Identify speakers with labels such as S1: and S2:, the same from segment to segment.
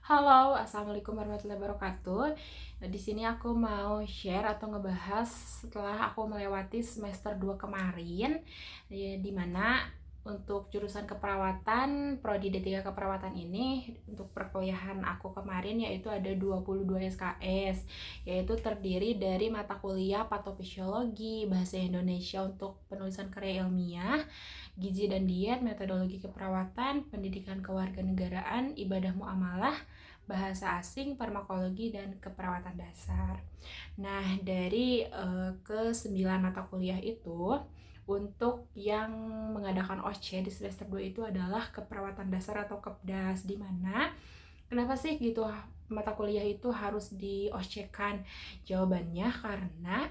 S1: Halo, assalamualaikum warahmatullahi wabarakatuh. Di sini aku mau share atau ngebahas setelah aku melewati semester 2 kemarin, di mana untuk jurusan keperawatan, prodi D3 keperawatan ini untuk perkuliahan aku kemarin yaitu ada 22 SKS, yaitu terdiri dari mata kuliah patofisiologi, bahasa Indonesia untuk penulisan karya ilmiah, gizi dan diet, metodologi keperawatan, pendidikan kewarganegaraan, ibadah muamalah, bahasa asing, farmakologi, dan keperawatan dasar. Nah, dari ke-9 mata kuliah itu, untuk yang mengadakan OSCE di semester 2 itu adalah keperawatan dasar atau KEPDAS, di mana kenapa sih gitu mata kuliah itu harus di OSCE-kan? Jawabannya karena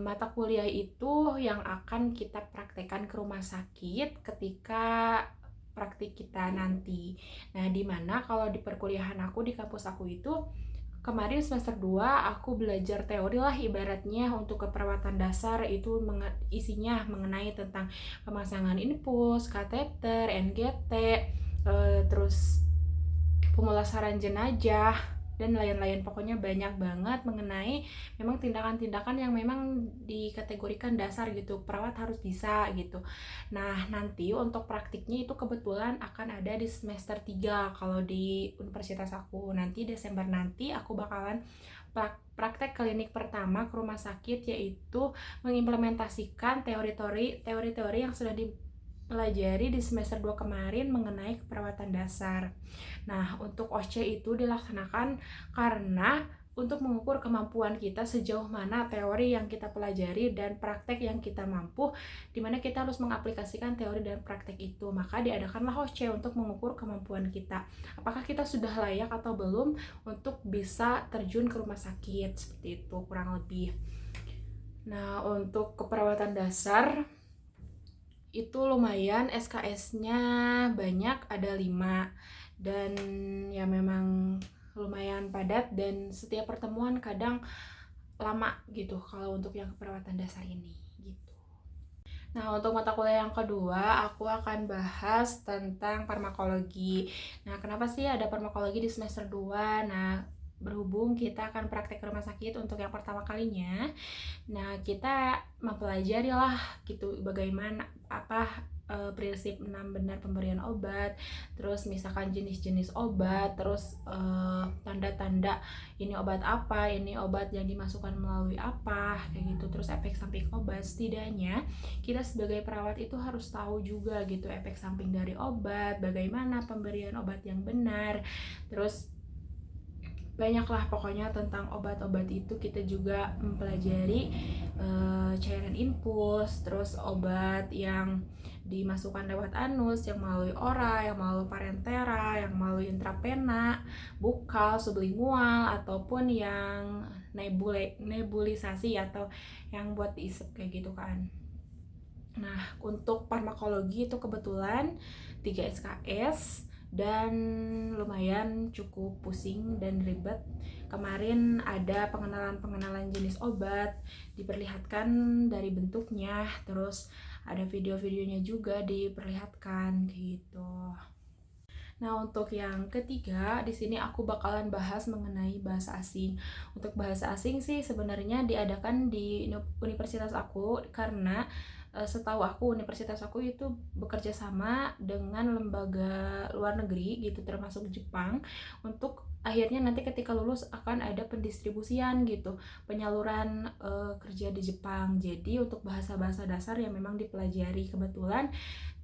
S1: mata kuliah itu yang akan kita praktekkan ke rumah sakit ketika praktik kita nanti. Nah, dimana kalau di perkuliahan aku di kampus aku itu kemarin semester 2 aku belajar teori lah ibaratnya untuk keperawatan dasar itu isinya mengenai tentang pemasangan infus, kateter, NGT, terus pemulasaran jenazah dan lain-lain, pokoknya banyak banget mengenai memang tindakan-tindakan yang memang dikategorikan dasar gitu, perawat harus bisa gitu. Nah, nanti untuk praktiknya itu kebetulan akan ada di semester 3 kalau di universitas aku. Nanti Desember nanti aku bakalan praktek klinik pertama ke rumah sakit, yaitu mengimplementasikan teori-teori yang sudah dipelajari di semester 2 kemarin mengenai keperawatan dasar. Nah, untuk OSCE itu dilaksanakan karena untuk mengukur kemampuan kita sejauh mana teori yang kita pelajari dan praktek yang kita mampu, di mana kita harus mengaplikasikan teori dan praktek itu. Maka diadakanlah OSCE untuk mengukur kemampuan kita. Apakah kita sudah layak atau belum untuk bisa terjun ke rumah sakit, seperti itu kurang lebih. Nah, untuk keperawatan dasar itu lumayan, SKS-nya banyak, ada 5, dan ya memang lumayan padat dan setiap pertemuan kadang lama gitu kalau untuk yang keperawatan dasar ini gitu. Nah, untuk mata kuliah yang kedua, aku akan bahas tentang farmakologi. Nah, kenapa sih ada farmakologi di semester 2? Nah, berhubung kita akan praktek ke rumah sakit untuk yang pertama kalinya, nah kita mempelajari lah gitu bagaimana prinsip 6 benar pemberian obat, terus misalkan jenis-jenis obat, terus tanda-tanda ini obat apa, ini obat yang dimasukkan melalui apa, kayak gitu, terus efek samping obat. Setidaknya kita sebagai perawat itu harus tahu juga gitu efek samping dari obat, bagaimana pemberian obat yang benar, terus banyaklah pokoknya tentang obat-obat itu. Kita juga mempelajari cairan infus, terus obat yang dimasukkan lewat anus, yang melalui ora, yang melalui parentera, yang melalui intravena, bukal, sublingual, ataupun yang nebulisasi atau yang buat diisep kayak gitu kan. Nah, untuk farmakologi itu kebetulan 3 SKS dan lumayan cukup pusing dan ribet. Kemarin ada pengenalan jenis obat, diperlihatkan dari bentuknya, terus ada video-videonya juga diperlihatkan gitu. Nah, untuk yang ketiga, di sini aku bakalan bahas mengenai bahasa asing. Untuk bahasa asing sih sebenarnya diadakan di universitas aku karena setahu aku universitas aku itu bekerja sama dengan lembaga luar negeri gitu, termasuk Jepang, untuk akhirnya nanti ketika lulus akan ada pendistribusian gitu, penyaluran kerja di Jepang. Jadi untuk bahasa-bahasa dasar yang memang dipelajari, kebetulan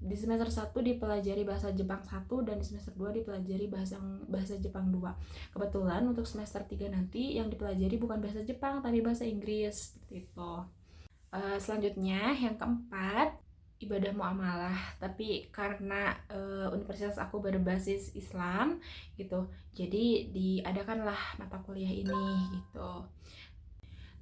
S1: di semester 1 dipelajari bahasa Jepang 1 dan di semester 2 dipelajari bahasa Jepang 2. Kebetulan untuk semester 3 nanti yang dipelajari bukan bahasa Jepang tapi bahasa Inggris, seperti itu. Selanjutnya yang keempat, ibadah muamalah. Tapi karena universitas aku berbasis Islam gitu, jadi diadakanlah mata kuliah ini gitu.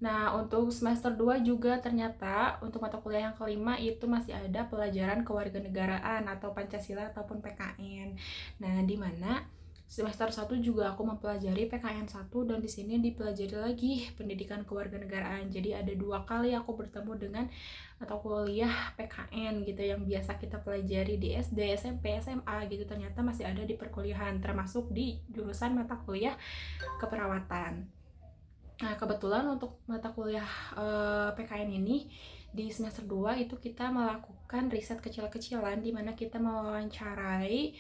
S1: Nah, untuk semester 2 juga ternyata untuk mata kuliah yang kelima itu masih ada pelajaran kewarganegaraan atau Pancasila ataupun PKN. Nah, di mana semester 1 juga aku mempelajari PKN 1 dan di sini dipelajari lagi pendidikan kewarganegaraan. Jadi ada 2 kali aku bertemu dengan atau kuliah PKN gitu yang biasa kita pelajari di SD, SMP, SMA gitu, ternyata masih ada di perkuliahan, termasuk di jurusan mata kuliah keperawatan. Nah, kebetulan untuk mata kuliah PKN ini di semester 2 itu kita melakukan riset kecil-kecilan di mana kita mewawancarai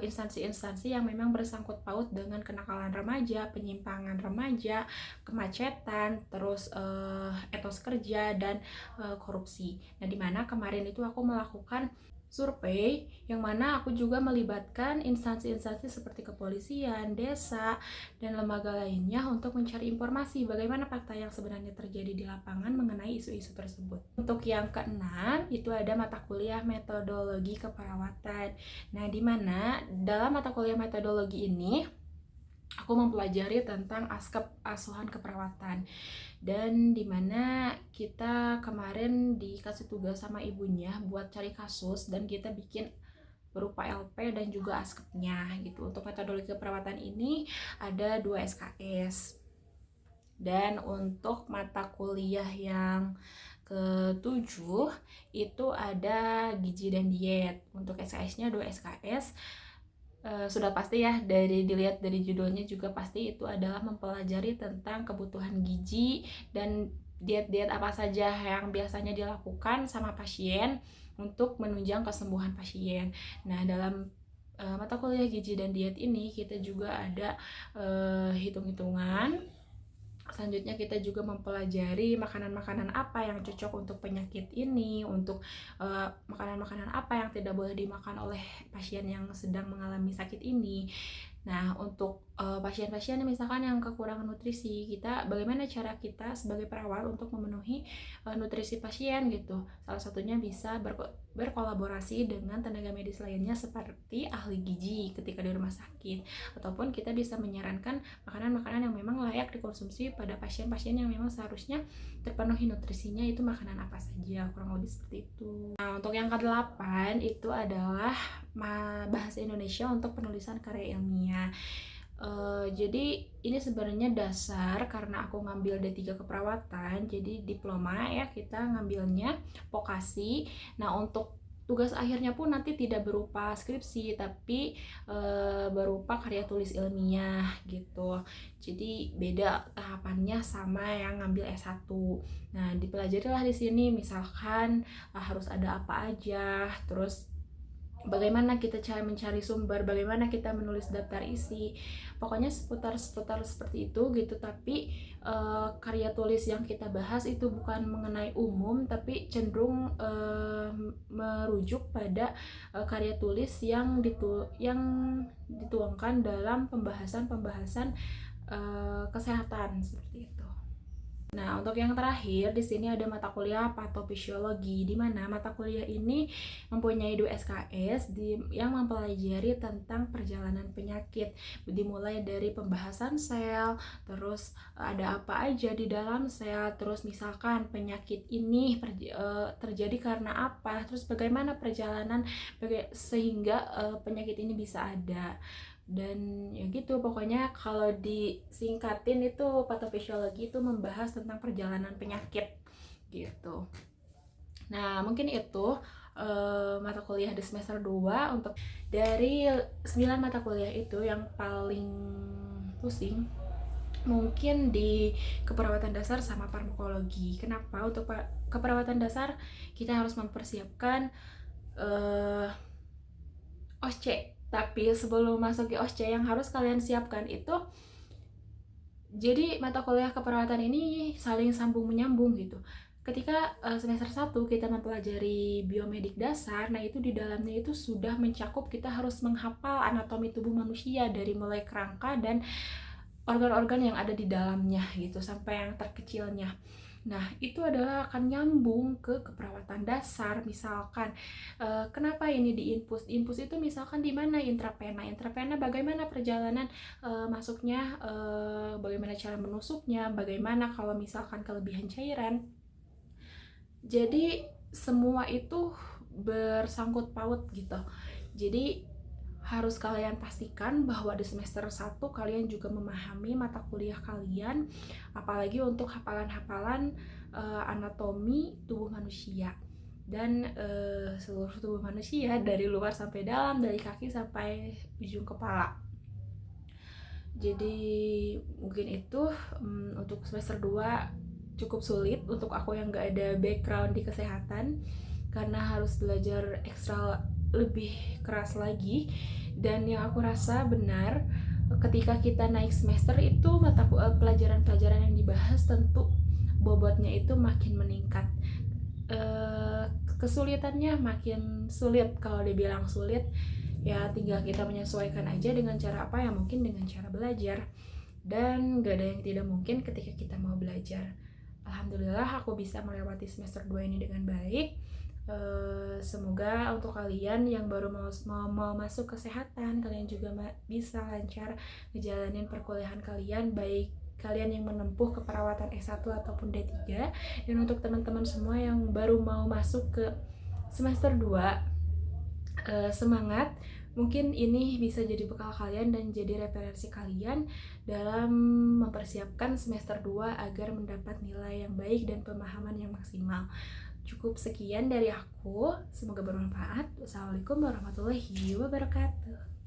S1: instansi-instansi yang memang bersangkut paut dengan kenakalan remaja, penyimpangan remaja, kemacetan, terus etos kerja dan korupsi. Nah, di mana kemarin itu aku melakukan survei yang mana aku juga melibatkan instansi-instansi seperti kepolisian, desa, dan lembaga lainnya untuk mencari informasi bagaimana fakta yang sebenarnya terjadi di lapangan mengenai isu-isu tersebut. Untuk yang keenam, itu ada mata kuliah metodologi keperawatan. Nah, di mana dalam mata kuliah metodologi ini aku mempelajari tentang askep asuhan keperawatan, dan dimana kita kemarin dikasih tugas sama ibunya buat cari kasus dan kita bikin berupa LP dan juga askepnya gitu. Untuk metodologi keperawatan ini ada 2 SKS. Dan untuk mata kuliah yang ke-7 itu ada gizi dan diet. Untuk SKS-nya 2 SKS. Sudah pasti ya, dilihat dari judulnya juga pasti itu adalah mempelajari tentang kebutuhan gizi dan diet-diet apa saja yang biasanya dilakukan sama pasien untuk menunjang kesembuhan pasien. Nah, dalam mata kuliah gizi dan diet ini kita juga ada hitung-hitungan. Selanjutnya kita juga mempelajari makanan-makanan apa yang cocok untuk penyakit ini, untuk makanan-makanan apa yang tidak boleh dimakan oleh pasien yang sedang mengalami sakit ini. Nah, untuk pasien-pasien misalkan yang kekurangan nutrisi, kita bagaimana cara kita sebagai perawat untuk memenuhi nutrisi pasien gitu. Salah satunya bisa berkolaborasi dengan tenaga medis lainnya seperti ahli gizi ketika di rumah sakit, ataupun kita bisa menyarankan makanan-makanan yang memang layak dikonsumsi pada pasien-pasien yang memang seharusnya terpenuhi nutrisinya, itu makanan apa saja, kurang lebih seperti itu. Nah, untuk yang ke-8 itu adalah bahasa Indonesia untuk penulisan karya ilmiah. Jadi ini sebenarnya dasar karena aku ngambil D3 keperawatan, jadi diploma ya, kita ngambilnya vokasi. Nah, untuk tugas akhirnya pun nanti tidak berupa skripsi tapi berupa karya tulis ilmiah gitu. Jadi beda tahapannya sama yang ngambil S1. Nah, dipelajarilah di sini misalkan harus ada apa aja, terus bagaimana kita cara mencari sumber, bagaimana kita menulis daftar isi, pokoknya seputar seperti itu gitu. Tapi karya tulis yang kita bahas itu bukan mengenai umum, tapi cenderung merujuk pada karya tulis yang dituangkan dalam pembahasan kesehatan seperti itu. Nah, untuk yang terakhir di sini ada mata kuliah patofisiologi, di mana mata kuliah ini mempunyai 2 SKS yang mempelajari tentang perjalanan penyakit, dimulai dari pembahasan sel, terus ada apa aja di dalam sel, terus misalkan penyakit ini terjadi karena apa, terus bagaimana perjalanan sehingga penyakit ini bisa ada. Dan ya gitu, pokoknya kalau disingkatin itu patofisiologi itu membahas tentang perjalanan penyakit gitu. Nah, mungkin itu mata kuliah di semester 2. Untuk dari 9 mata kuliah itu yang paling pusing mungkin di keperawatan dasar sama farmakologi. Kenapa? Untuk keperawatan dasar kita harus mempersiapkan OSCE. Tapi sebelum masuk ke OSCE yang harus kalian siapkan itu, jadi mata kuliah keperawatan ini saling sambung menyambung gitu. Ketika semester 1 kita mempelajari biomedik dasar, nah itu di dalamnya itu sudah mencakup kita harus menghafal anatomi tubuh manusia dari mulai kerangka dan organ-organ yang ada di dalamnya gitu sampai yang terkecilnya. Nah, itu adalah akan nyambung ke keperawatan dasar. Misalkan kenapa ini di infus itu misalkan di mana intravena bagaimana perjalanan masuknya, bagaimana cara menusuknya, bagaimana kalau misalkan kelebihan cairan. Jadi semua itu bersangkut paut gitu. Jadi harus kalian pastikan bahwa di semester 1 kalian juga memahami mata kuliah kalian, apalagi untuk hafalan-hafalan anatomi tubuh manusia dan seluruh tubuh manusia dari luar sampai dalam, dari kaki sampai ujung kepala. Jadi mungkin itu untuk semester 2 cukup sulit untuk aku yang gak ada background di kesehatan, karena harus belajar ekstra lebih keras lagi. Dan yang aku rasa benar, ketika kita naik semester itu pelajaran-pelajaran yang dibahas tentu bobotnya itu makin meningkat. Kesulitannya makin sulit. Kalau dibilang sulit ya tinggal kita menyesuaikan aja dengan cara apa ya, mungkin dengan cara belajar. Dan gak ada yang tidak mungkin ketika kita mau belajar. Alhamdulillah aku bisa melewati semester 2 ini dengan baik. Semoga untuk kalian yang baru mau masuk kesehatan, kalian juga bisa lancar ngejalanin perkuliahan kalian, baik kalian yang menempuh keperawatan S1 ataupun D3. Dan untuk teman-teman semua yang baru mau masuk ke semester 2, semangat. Mungkin ini bisa jadi bekal kalian dan jadi referensi kalian dalam mempersiapkan semester 2 agar mendapat nilai yang baik dan pemahaman yang maksimal. Cukup sekian dari aku, semoga bermanfaat. Wassalamualaikum warahmatullahi wabarakatuh.